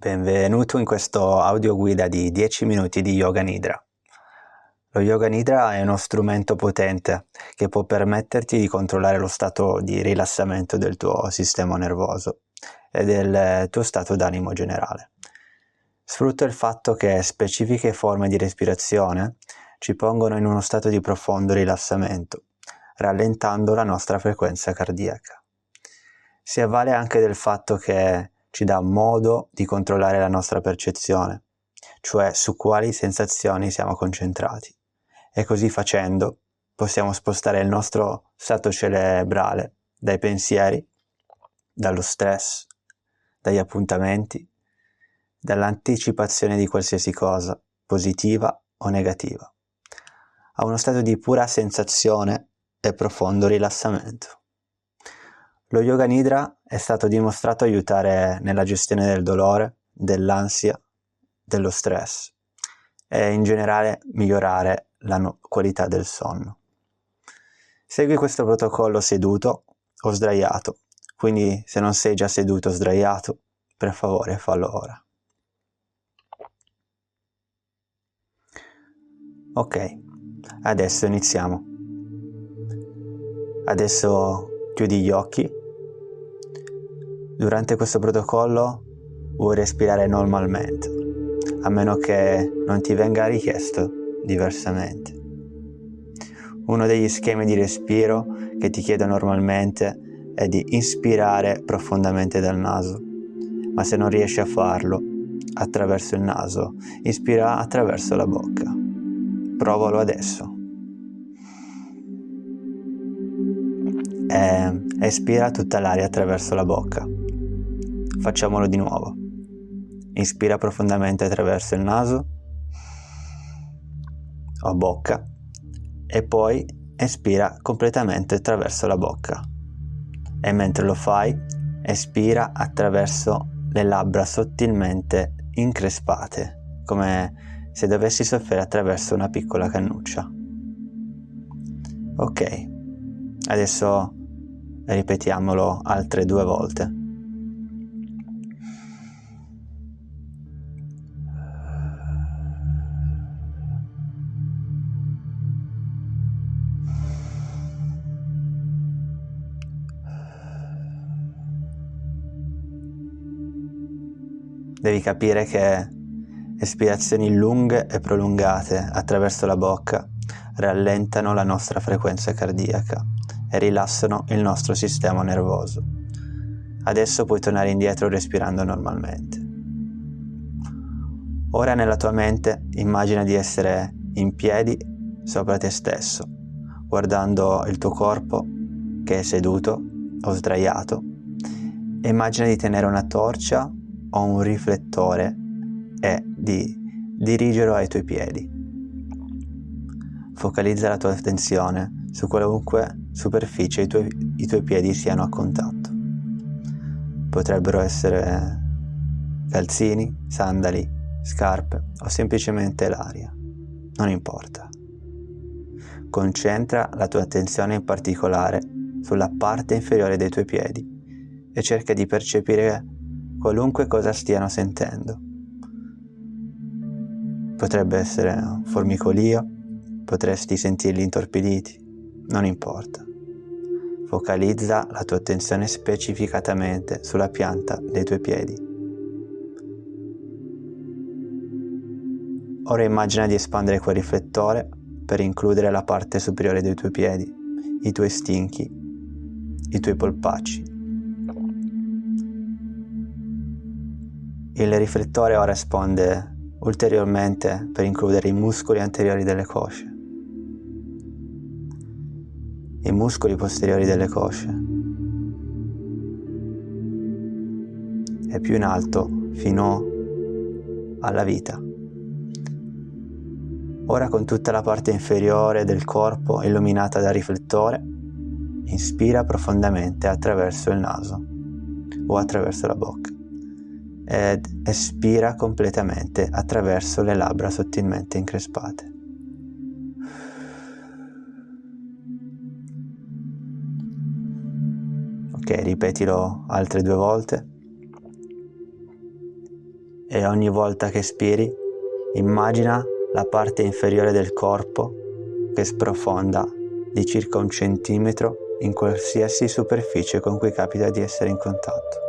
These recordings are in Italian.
Benvenuto in questo audio guida di 10 minuti di Yoga Nidra. Lo Yoga Nidra è uno strumento potente che può permetterti di controllare lo stato di rilassamento del tuo sistema nervoso e del tuo stato d'animo generale. Sfrutta il fatto che specifiche forme di respirazione ci pongono in uno stato di profondo rilassamento, rallentando la nostra frequenza cardiaca. Si avvale anche del fatto che ci dà modo di controllare la nostra percezione, cioè su quali sensazioni siamo concentrati, e così facendo possiamo spostare il nostro stato cerebrale dai pensieri, dallo stress, dagli appuntamenti, dall'anticipazione di qualsiasi cosa, positiva o negativa, a uno stato di pura sensazione e profondo rilassamento. Lo Yoga Nidra è stato dimostrato aiutare nella gestione del dolore, dell'ansia, dello stress e in generale migliorare la qualità del sonno. Segui questo protocollo seduto o sdraiato, quindi se non sei già seduto o sdraiato, per favore fallo ora. Ok, adesso iniziamo. Adesso chiudi gli occhi. Durante questo protocollo vuoi respirare normalmente, a meno che non ti venga richiesto diversamente. Uno degli schemi di respiro che ti chiedo normalmente è di inspirare profondamente dal naso, ma se non riesci a farlo attraverso il naso, inspira attraverso la bocca. Provalo adesso. Espira tutta l'aria attraverso la bocca. Facciamolo di nuovo. Inspira profondamente attraverso il naso o bocca e poi espira completamente attraverso la bocca. E mentre lo fai, espira attraverso le labbra sottilmente increspate, come se dovessi soffiare attraverso una piccola cannuccia. Ok, adesso ripetiamolo altre 2 volte. Devi capire che espirazioni lunghe e prolungate attraverso la bocca rallentano la nostra frequenza cardiaca e rilassano il nostro sistema nervoso. Adesso puoi tornare indietro respirando normalmente. Ora nella tua mente immagina di essere in piedi sopra te stesso, guardando il tuo corpo che è seduto o sdraiato, e immagina di tenere una torcia o un riflettore e di dirigerlo ai tuoi piedi. Focalizza la tua attenzione su qualunque superficie i tuoi piedi siano a contatto. Potrebbero essere calzini, sandali, scarpe o semplicemente l'aria. Non importa. Concentra la tua attenzione in particolare sulla parte inferiore dei tuoi piedi e cerca di percepire qualunque cosa stiano sentendo. Potrebbe essere un formicolio, potresti sentirli intorpiditi, non importa. Focalizza la tua attenzione specificatamente sulla pianta dei tuoi piedi. Ora immagina di espandere quel riflettore per includere la parte superiore dei tuoi piedi, i tuoi stinchi, i tuoi polpacci. Il riflettore ora espande ulteriormente per includere i muscoli anteriori delle cosce, i muscoli posteriori delle cosce e più in alto fino alla vita. Ora con tutta la parte inferiore del corpo illuminata dal riflettore, inspira profondamente attraverso il naso o attraverso la bocca ed espira completamente attraverso le labbra sottilmente increspate. Ok, ripetilo altre 2 volte. e ogni volta che espiri, immagina la parte inferiore del corpo che sprofonda di circa 1 centimetro in qualsiasi superficie con cui capita di essere in contatto.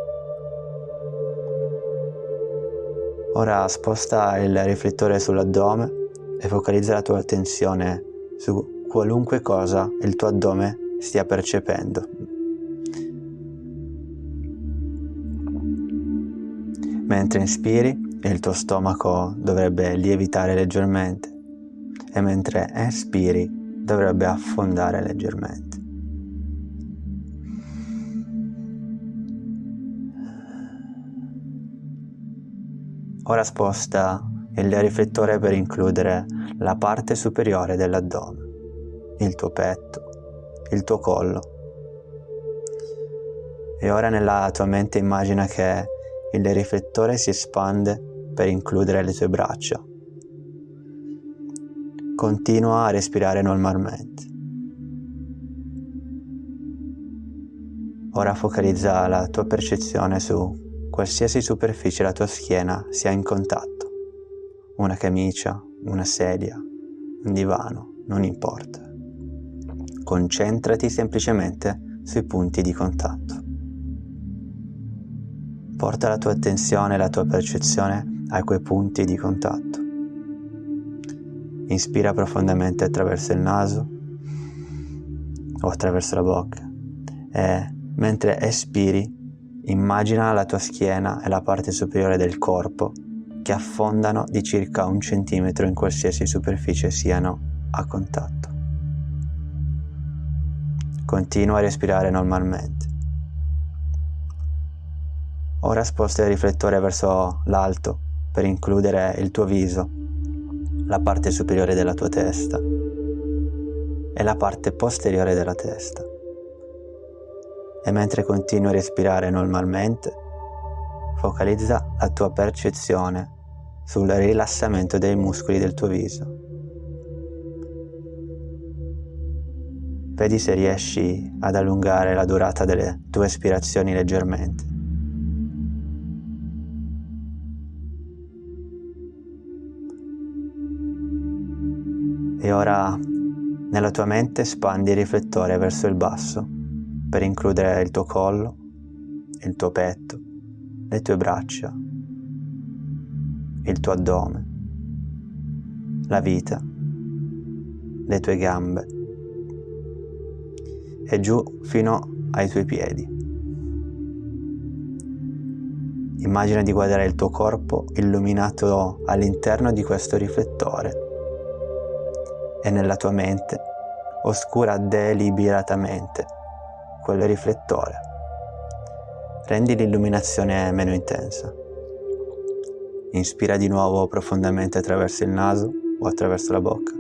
Ora sposta il riflettore sull'addome e focalizza la tua attenzione su qualunque cosa il tuo addome stia percependo. Mentre inspiri, il tuo stomaco dovrebbe lievitare leggermente e mentre espiri dovrebbe affondare leggermente. Ora sposta il riflettore per includere la parte superiore dell'addome, il tuo petto, il tuo collo. E ora nella tua mente immagina che il riflettore si espande per includere le tue braccia. Continua a respirare normalmente. Ora focalizza la tua percezione su qualsiasi superficie la tua schiena sia in contatto. Una camicia, una sedia, un divano, non importa. Concentrati semplicemente sui punti di contatto. Porta la tua attenzione e la tua percezione a quei punti di contatto. Inspira profondamente attraverso il naso o attraverso la bocca e mentre espiri immagina la tua schiena e la parte superiore del corpo che affondano di circa 1 centimetro in qualsiasi superficie siano a contatto. Continua a respirare normalmente. Ora sposta il riflettore verso l'alto per includere il tuo viso, la parte superiore della tua testa e la parte posteriore della testa. E mentre continui a respirare normalmente, focalizza la tua percezione sul rilassamento dei muscoli del tuo viso. Vedi se riesci ad allungare la durata delle tue espirazioni leggermente. E ora nella tua mente espandi il riflettore verso il basso per includere il tuo collo, il tuo petto, le tue braccia, il tuo addome, la vita, le tue gambe e giù fino ai tuoi piedi. Immagina di guardare il tuo corpo illuminato all'interno di questo riflettore e nella tua mente oscura deliberatamente quel riflettore. Rendi l'illuminazione meno intensa. Inspira di nuovo profondamente attraverso il naso o attraverso la bocca.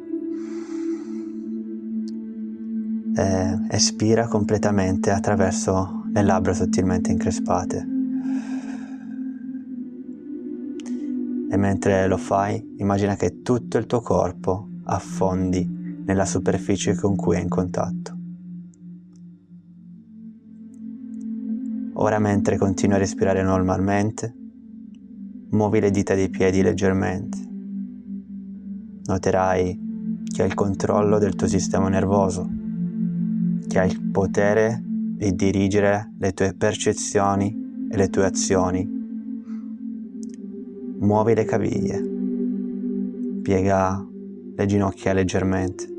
E espira completamente attraverso le labbra sottilmente increspate. E mentre lo fai, immagina che tutto il tuo corpo affondi nella superficie con cui è in contatto. Ora mentre continui a respirare normalmente, muovi le dita dei piedi leggermente. Noterai che hai il controllo del tuo sistema nervoso, che hai il potere di dirigere le tue percezioni e le tue azioni. Muovi le caviglie, piega le ginocchia leggermente.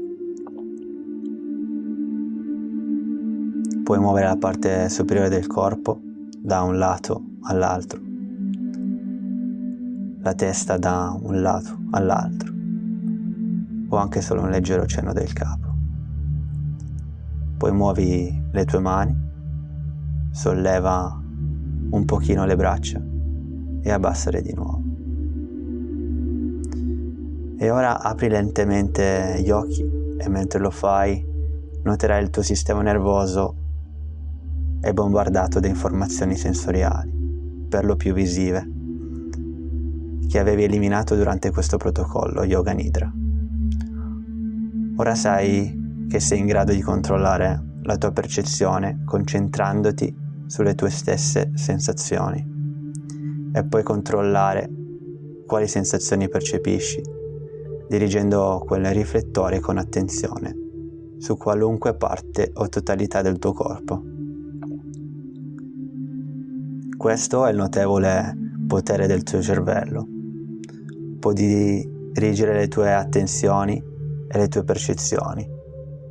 Puoi muovere la parte superiore del corpo da un lato all'altro, la testa da un lato all'altro, o anche solo un leggero cenno del capo. Poi muovi le tue mani, solleva un pochino le braccia e abbassale di nuovo. E ora apri lentamente gli occhi e mentre lo fai noterai il tuo sistema nervoso è bombardato da informazioni sensoriali, per lo più visive, che avevi eliminato durante questo protocollo Yoga Nidra. Ora sai che sei in grado di controllare la tua percezione concentrandoti sulle tue stesse sensazioni e puoi controllare quali sensazioni percepisci, dirigendo quel riflettore con attenzione su qualunque parte o totalità del tuo corpo. Questo è il notevole potere del tuo cervello. Può dirigere le tue attenzioni e le tue percezioni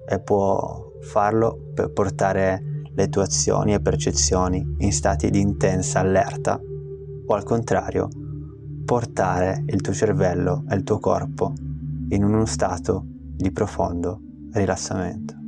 e può farlo per portare le tue azioni e percezioni in stati di intensa allerta o al contrario portare il tuo cervello e il tuo corpo in uno stato di profondo rilassamento.